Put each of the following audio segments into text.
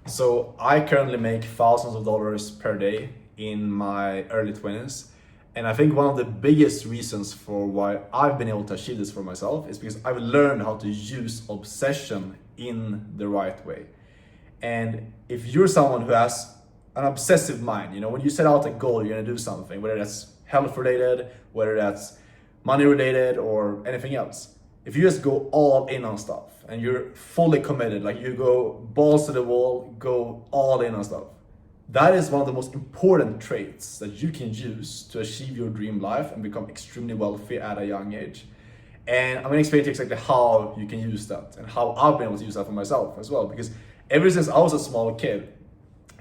So I currently make thousands of dollars per day in my early 20s. And I think one of the biggest reasons for why I've been able to achieve this for myself is because I've learned how to use obsession in the right way. And if you're someone who has an obsessive mind, when you set out a goal, you're gonna do something, whether that's health related, whether that's money related, or anything else. If you just go all in on stuff and you're fully committed, like you go balls to the wall, go all in on stuff, that is one of the most important traits that you can use to achieve your dream life and become extremely wealthy at a young age. And I'm gonna explain to you exactly how you can use that and how I've been able to use that for myself as well. Because ever since I was a small kid,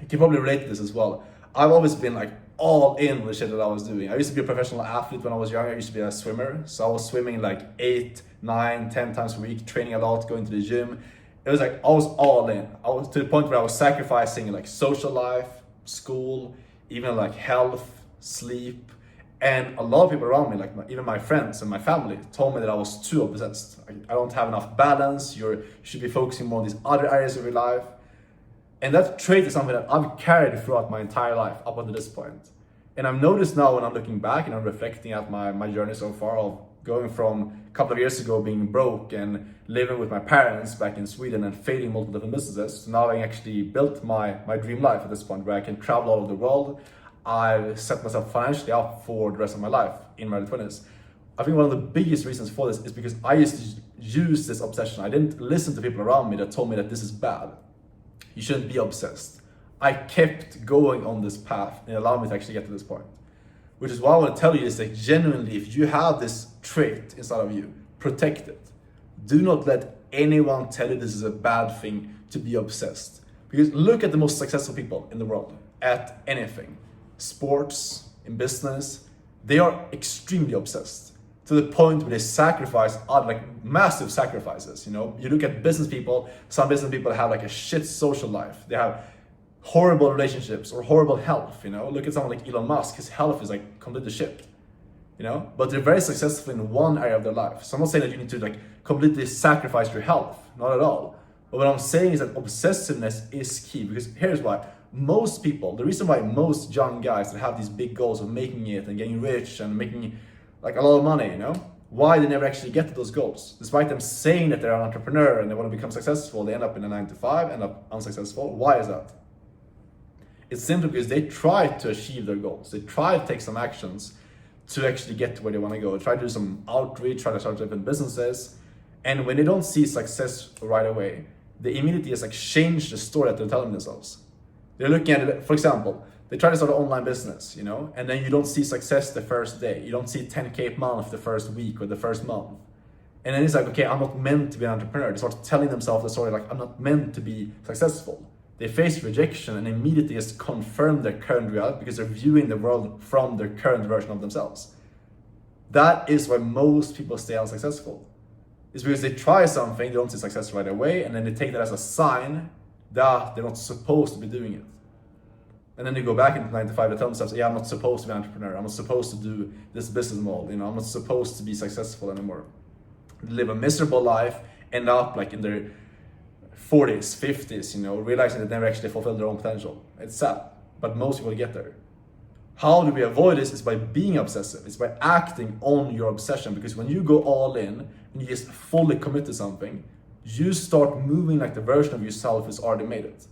you can probably relate to this as well, I've always been like all in with the shit that I was doing. I used to be a professional athlete when I was younger. I used to be a swimmer. So I was swimming like 8, 9, 10 times a week, training a lot, going to the gym. It was like I was all in. I was to the point where I was sacrificing like social life, school, even like health, sleep. And a lot of people around me, like even my friends and my family, told me that I was too obsessed. I don't have enough balance. You should be focusing more on these other areas of your life. And that trait is something that I've carried throughout my entire life up until this point. And I've noticed now when I'm looking back and I'm reflecting at my journey so far of going from a couple of years ago being broke and living with my parents back in Sweden and failing multiple different businesses, to now I actually built my dream life at this point where I can travel all over the world. I've set myself financially up for the rest of my life in my early 20s. I think one of the biggest reasons for this is because I used to use this obsession. I didn't listen to people around me that told me that this is bad. You shouldn't be obsessed. I kept going on this path and it allowed me to actually get to this point. Which is why I want to tell you is that genuinely, if you have this trait inside of you, protect it. Do not let anyone tell you this is a bad thing to be obsessed. Because look at the most successful people in the world at anything. Sports, in business, they are extremely obsessed to the point where they sacrifice like massive sacrifices. You look at business people, some business people have like a shit social life. They have horrible relationships or horrible health. Look at someone like Elon Musk, his health is like completely shit. But they're very successful in one area of their life. So I'm not saying that you need to like completely sacrifice your health, not at all. But what I'm saying is that obsessiveness is key, because here's why. Most people, the reason why most young guys that have these big goals of making it and getting rich and making like a lot of money, why they never actually get to those goals. Despite them saying that they're an entrepreneur and they want to become successful, they end up in a 9 to 5, end up unsuccessful. Why is that? It's simply because they try to achieve their goals. They try to take some actions to actually get to where they want to go. Try to do some outreach, try to start different businesses. And when they don't see success right away, they immediately just like change the story that they're telling themselves. They're looking at it, for example, they try to start an online business, and then you don't see success the first day. You don't see 10K a month the first week or the first month. And then it's like, okay, I'm not meant to be an entrepreneur. They start telling themselves the story like, I'm not meant to be successful. They face rejection and immediately just confirm their current reality because they're viewing the world from their current version of themselves. That is why most people stay unsuccessful. It's because they try something, they don't see success right away, and then they take that as a sign that they're not supposed to be doing it. And then they go back into 9 to 5 and tell themselves, yeah, I'm not supposed to be an entrepreneur. I'm not supposed to do this business model. I'm not supposed to be successful anymore. They live a miserable life, end up like in their 40s, 50s, realizing that they never actually fulfilled their own potential. It's sad, but most people get there. How do we avoid this? Is by being obsessive. It's by acting on your obsession, because when you go all in and you just fully commit to something, you start moving like the version of yourself who's already made it.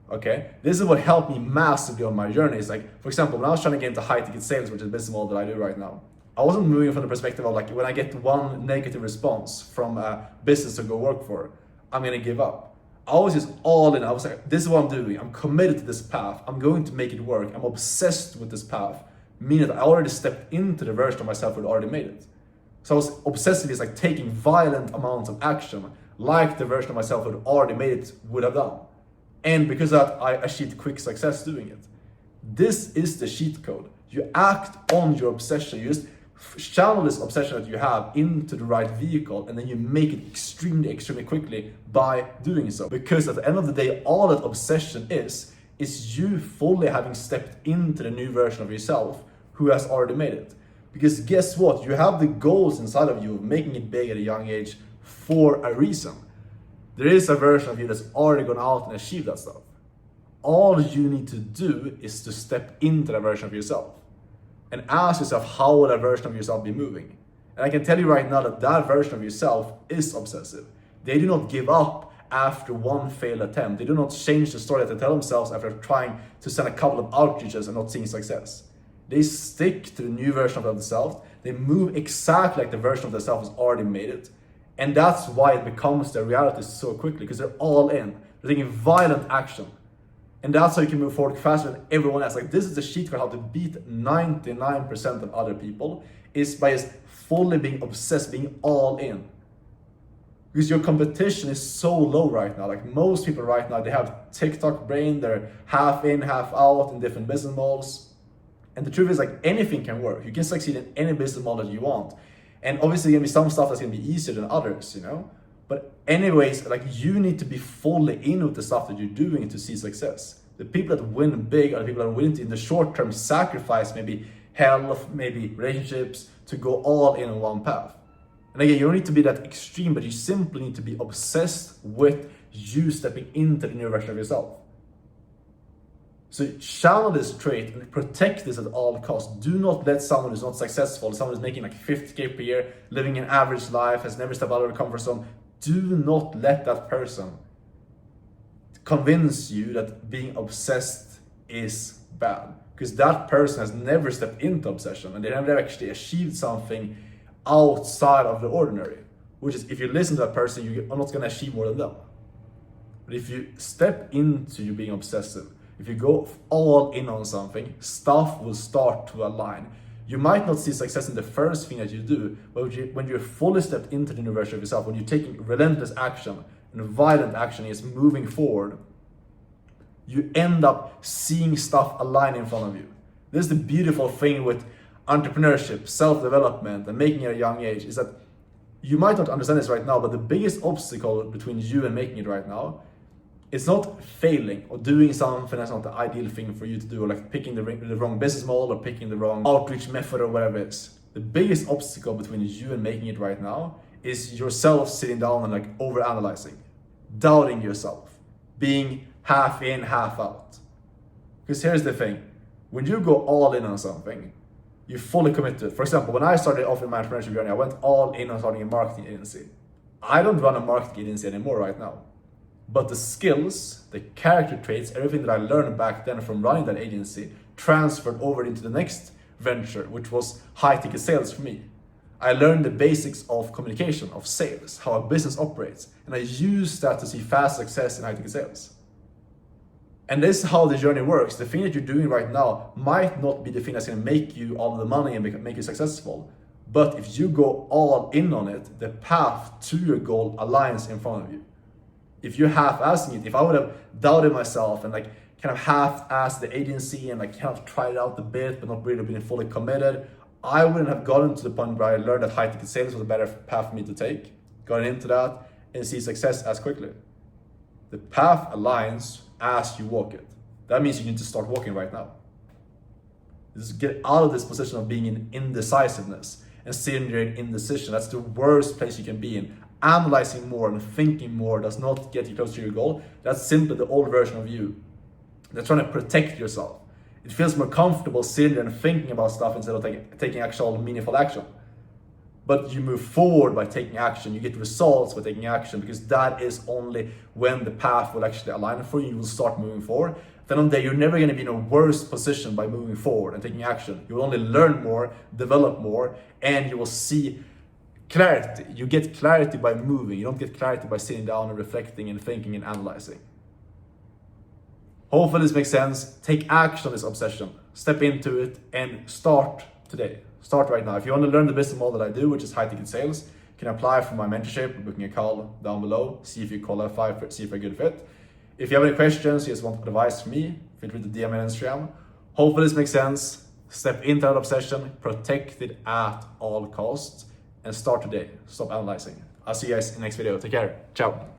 Okay, this is what helped me massively on my journey. It's like, for example, when I was trying to get into high ticket sales, which is the business model that I do right now, I wasn't moving from the perspective of like, when I get one negative response from a business to go work for, I'm gonna give up. I was just all in. I was like, this is what I'm doing. I'm committed to this path. I'm going to make it work. I'm obsessed with this path, meaning that I already stepped into the version of myself who had already made it. So I was obsessively just like taking violent amounts of action, like the version of myself who had already made it would have done. And because of that, I achieved quick success doing it. This is the cheat code. You act on your obsession. You just channel this obsession that you have into the right vehicle, and then you make it extremely, extremely quickly by doing so. Because at the end of the day, all that obsession is you fully having stepped into the new version of yourself who has already made it. Because guess what? You have the goals inside of you of making it big at a young age for a reason. There is a version of you that's already gone out and achieved that stuff. All you need to do is to step into that version of yourself and ask yourself, how will that version of yourself be moving? And I can tell you right now that that version of yourself is obsessive. They do not give up after one failed attempt. They do not change the story that they tell themselves after trying to send a couple of outreaches and not seeing success. They stick to the new version of themselves. They move exactly like the version of themselves has already made it. And that's why it becomes their reality so quickly, because they're all in. They're taking violent action. And that's how you can move forward faster than everyone else. Like, this is the cheat code how to beat 99% of other people, is by just fully being obsessed, being all in. Because your competition is so low right now. Like, most people right now, they have TikTok brain, they're half in, half out in different business models. And the truth is, like, anything can work. You can succeed in any business model that you want. And obviously there's gonna be some stuff that's gonna be easier than others, you know? But anyways, like, you need to be fully in with the stuff that you're doing to see success. The people that win big are the people that win in the short term, sacrifice maybe health, maybe relationships, to go all in on one path. And again, you don't need to be that extreme, but you simply need to be obsessed with you stepping into the new version of yourself. So channel this trait and protect this at all costs. Do not let someone who's not successful, someone who's making like 50K per year, living an average life, has never stepped out of their comfort zone, do not let that person convince you that being obsessed is bad. Because that person has never stepped into obsession and they never actually achieved something outside of the ordinary. Which is, if you listen to that person, you're not going to achieve more than them. But if you step into you being obsessive, if you go all in on something, stuff will start to align. You might not see success in the first thing that you do, but when you're fully stepped into the new version of yourself, when you're taking relentless action and violent action is moving forward, you end up seeing stuff align in front of you. This is the beautiful thing with entrepreneurship, self-development, and making it at a young age, is that you might not understand this right now, but the biggest obstacle between you and making it right now, it's not failing or doing something that's not the ideal thing for you to do, or like picking the wrong business model or picking the wrong outreach method or whatever it is. The biggest obstacle between you and making it right now is yourself sitting down and like over-analyzing, doubting yourself, being half in, half out. Because here's the thing, when you go all in on something, you fully commit to it. For example, when I started off in my entrepreneurship journey, I went all in on starting a marketing agency. I don't run a marketing agency anymore right now. But the skills, the character traits, everything that I learned back then from running that agency transferred over into the next venture, which was high-ticket sales for me. I learned the basics of communication, of sales, how a business operates, and I used that to see fast success in high-ticket sales. And this is how the journey works. The thing that you're doing right now might not be the thing that's going to make you all the money and make you successful. But if you go all in on it, the path to your goal aligns in front of you. If you're half-assing it, if I would have doubted myself and like kind of half-assed the agency and like kind of tried it out a bit but not really been fully committed, I wouldn't have gotten to the point where I learned that high-ticket sales was a better path for me to take, got into that and see success as quickly. The path aligns as you walk it. That means you need to start walking right now. Just get out of this position of being in indecisiveness and sitting there in indecision. That's the worst place you can be in. Analyzing more and thinking more does not get you closer to your goal. That's simply the old version of you. They're trying to protect yourself. It feels more comfortable sitting there and thinking about stuff instead of taking actual meaningful action. But you move forward by taking action. You get results by taking action, because that is only when the path will actually align for you. You will start moving forward. Then on there, you're never going to be in a worse position by moving forward and taking action. You will only learn more, develop more, and you will see clarity. You get clarity by moving. You don't get clarity by sitting down and reflecting and thinking and analyzing. Hopefully this makes sense. Take action on this obsession. Step into it and start today. Start right now. If you want to learn the business model that I do, which is high-ticket sales, you can apply for my mentorship, booking a call down below, see if you qualify, see if you're a good fit. If you have any questions, you just want advice from me, feel free to DM me on Instagram. Hopefully this makes sense. Step into that obsession, protect it at all costs, and start today. Stop analyzing. I'll see you guys in the next video. Take care. Ciao.